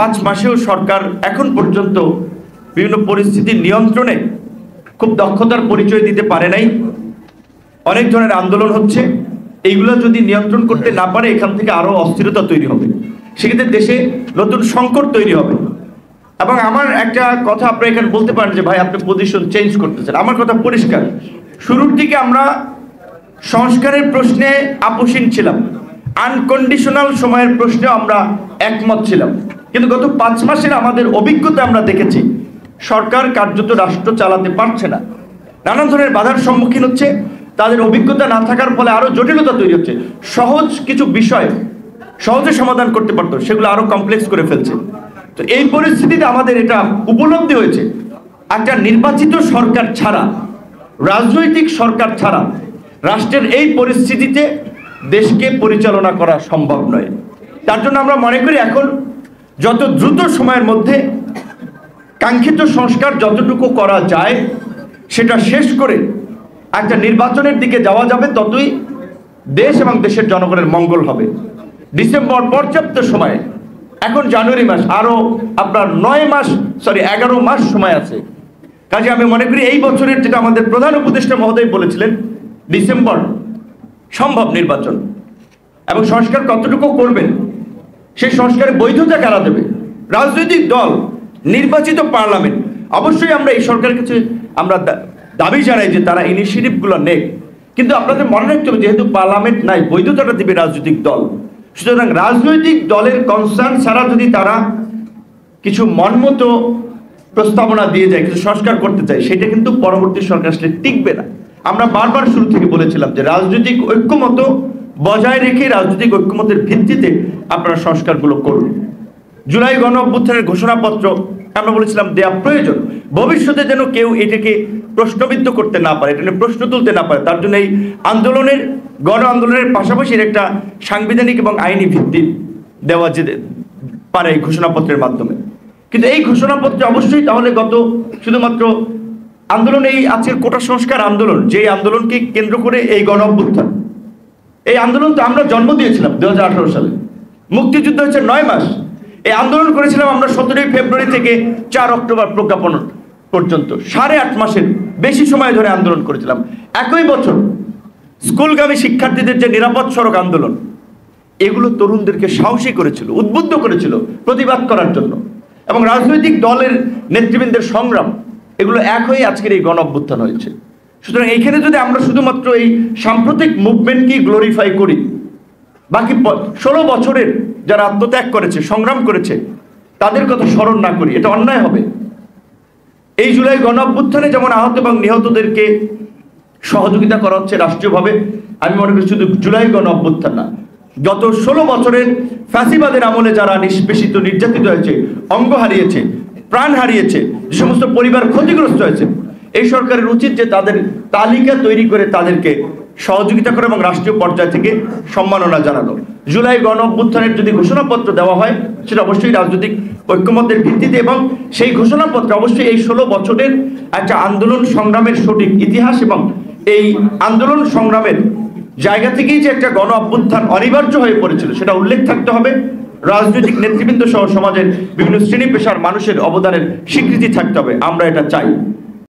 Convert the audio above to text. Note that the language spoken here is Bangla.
5 মাসেও সরকার এখন পর্যন্ত বিভিন্ন পরিস্থিতির নিয়ন্ত্রণে খুব দক্ষতার পরিচয় দিতে পারে নাই। অনেক ধরনের আন্দোলন হচ্ছে, এইগুলো যদি নিয়ন্ত্রণ করতে না পারে এখান থেকে আরো অস্থিরতা তৈরি হবে, সেক্ষেত্রে দেশে নতুন সংকট তৈরি হবে। এবং আমার একটা কথা আপনি এখানে বলতে পারেন যে ভাই আপনি পজিশন চেঞ্জ করতেছেন, আমার কথা পরিষ্কার, শুরুর দিকে আমরা সংস্কারের প্রশ্নে আপোষহীন ছিলাম, আনকন্ডিশনাল সময়ের প্রশ্নে আমরা একমত ছিলাম, কিন্তু গত 5 মাসের আমাদের অভিজ্ঞতা আমরা দেখেছি সরকার কার্যত রাষ্ট্র চালাতে পারছে না, নানান ধরনের বাধার সম্মুখীন হচ্ছে, তাদের অভিজ্ঞতা না থাকার ফলে আরো জটিলতা তৈরি হচ্ছে, সহজ কিছু বিষয় সহজে সমাধান করতে পারতো সেগুলো আরো কমপ্লেক্স করে ফেলছে। তো এই পরিস্থিতিতে আমাদের এটা উপলব্ধি হয়েছে একটা নির্বাচিত সরকার ছাড়া, রাজনৈতিক সরকার ছাড়া রাষ্ট্রের এই পরিস্থিতিতে দেশকে পরিচালনা করা সম্ভব নয়। তার জন্য আমরা মনে করি এখন যত দ্রুত সময়ের মধ্যে কাঙ্ক্ষিত সংস্কার যতটুকু করা যায় সেটা শেষ করে একটা নির্বাচনের দিকে যাওয়া যাবে, ততই দেশ এবং দেশের জনগণের মঙ্গল হবে। ডিসেম্বর পর্যাপ্ত সময়, এখন জানুয়ারি মাস, আরো আপনার 11 মাস সময় আছে। কাজে আমি মনে করি এই বছরের, যেটা আমাদের প্রধান উপদেষ্টা মহোদয় বলেছিলেন, ডিসেম্বর সম্ভব নির্বাচন, এবং সংস্কার কতটুকু করবেন সেই সংস্কারের বৈধতা কারা দেবে? রাজনৈতিক দল, নির্বাচিত পার্লামেন্ট। অবশ্যই আমরা এই সরকারের কাছে আমরা দাবি জানাই যে তারা ইনিশিয়েটিভগুলো নেক, কিন্তু আপনাদের মনে রাখতে হবে যেহেতু পার্লামেন্ট নাই, বৈধতাটা দিবে রাজনৈতিক দল। সুতরাং রাজনৈতিক দলের কনসার্ন ছাড়া যদি তারা কিছু মনমতো প্রস্তাবনা দিয়ে যায়, কিছু সংস্কার করতে চায়, সেটা কিন্তু পরবর্তী সরকার আসলে টিকবে না। আমরা বারবার শুরু থেকে বলেছিলাম যে রাজনৈতিক ঐক্যমত বজায় রেখে রাজনৈতিক ঐক্যমতের ভিত্তিতে আপনারা সংস্কারগুলো করুন। জুলাই গণ অভ্যুত্থানের ঘোষণাপত্র আমরা বলেছিলাম দেয়া প্রয়োজন, ভবিষ্যতে যেন কেউ এটাকে প্রশ্নবিদ্ধ করতে না পারে, এটা নিয়ে প্রশ্ন তুলতে না পারে, তার জন্য এই আন্দোলনের, গণ আন্দোলনের পাশাপাশি একটা সাংবিধানিক এবং আইনি ভিত্তি দেওয়া যেতে পারে এই ঘোষণাপত্রের মাধ্যমে। কিন্তু এই ঘোষণাপত্রে অবশ্যই তাহলে গত শুধুমাত্র আন্দোলন, এই আজকের কোটা সংস্কার আন্দোলন, যে আন্দোলনকে কেন্দ্র করে এই গণ অভ্যুত্থান, এই আন্দোলন তো আমরা জন্ম দিয়েছিলাম 2018 সালে, মুক্তিযুদ্ধ হচ্ছে 9 মাস, এই আন্দোলন করেছিলাম আমরা 17 ফেব্রুয়ারি থেকে 4 অক্টোবর প্রজ্ঞাপন পর্যন্ত, 8.5 মাসের বেশি সময় ধরে আন্দোলন করেছিলাম। একই বছর স্কুলগামী শিক্ষার্থীদের যে নিরাপদ সড়ক আন্দোলন, এগুলো তরুণদেরকে সাহসী করেছিল, উদ্বুদ্ধ করেছিল প্রতিবাদ করার জন্য, এবং রাজনৈতিক দলের নেতৃবৃন্দের সংগ্রাম, এগুলো এক হয়ে আজকের এই গণ অভ্যুত্থান হয়েছে। সুতরাং এইখানে যদি আমরা শুধুমাত্র এই সাম্প্রতিক মুভমেন্টকেই গ্লোরিফাই করি, বাকি 16 বছরের যারা আত্মত্যাগ করেছে, সংগ্রাম করেছে, তাদের কথা স্মরণ না করি, এটা অন্যায় হবে। এই জুলাই গণ অভ্যুত্থানে যেমন আহত এবং নিহতদেরকে সহযোগিতা করা হচ্ছে রাষ্ট্রীয়ভাবে, আমি মনে করি শুধু জুলাই গণ অভ্যুত্থান না, গত 16 বছরের ফ্যাসিবাদের আমলে যারা নিষ্পেষিত, নির্যাতিত হয়েছে, অঙ্গ হারিয়েছে, প্রাণ হারিয়েছে, যে সমস্ত পরিবার ক্ষতিগ্রস্ত হয়েছে, এই সরকারের উচিত যে তাদের তালিকা তৈরি করে তাদেরকে সহযোগিতা করে এবং রাষ্ট্রীয় পর্যায় থেকে সম্মাননা জানানো। জুলাই গণ অভ্যুত্থানের যদি ঘোষণাপত্র দেওয়া হয় সেটা অবশ্যই রাজনৈতিক ঐক্যমতের ভিত্তিতে, এবং সেই ঘোষণাপত্র অবশ্যই এই 16 বছরের একটা আন্দোলন সংগ্রামের সঠিক ইতিহাস এবং এই আন্দোলন সংগ্রামের জায়গা থেকেই যে একটা গণ অভ্যুত্থান অনিবার্য হয়ে পড়েছিল সেটা উল্লেখ থাকতে হবে। রাজনৈতিক নেতৃবৃন্দ সহ সমাজের বিভিন্ন শ্রেণী পেশার মানুষের অবদানের স্বীকৃতি থাকতে হবে, আমরা এটা চাই।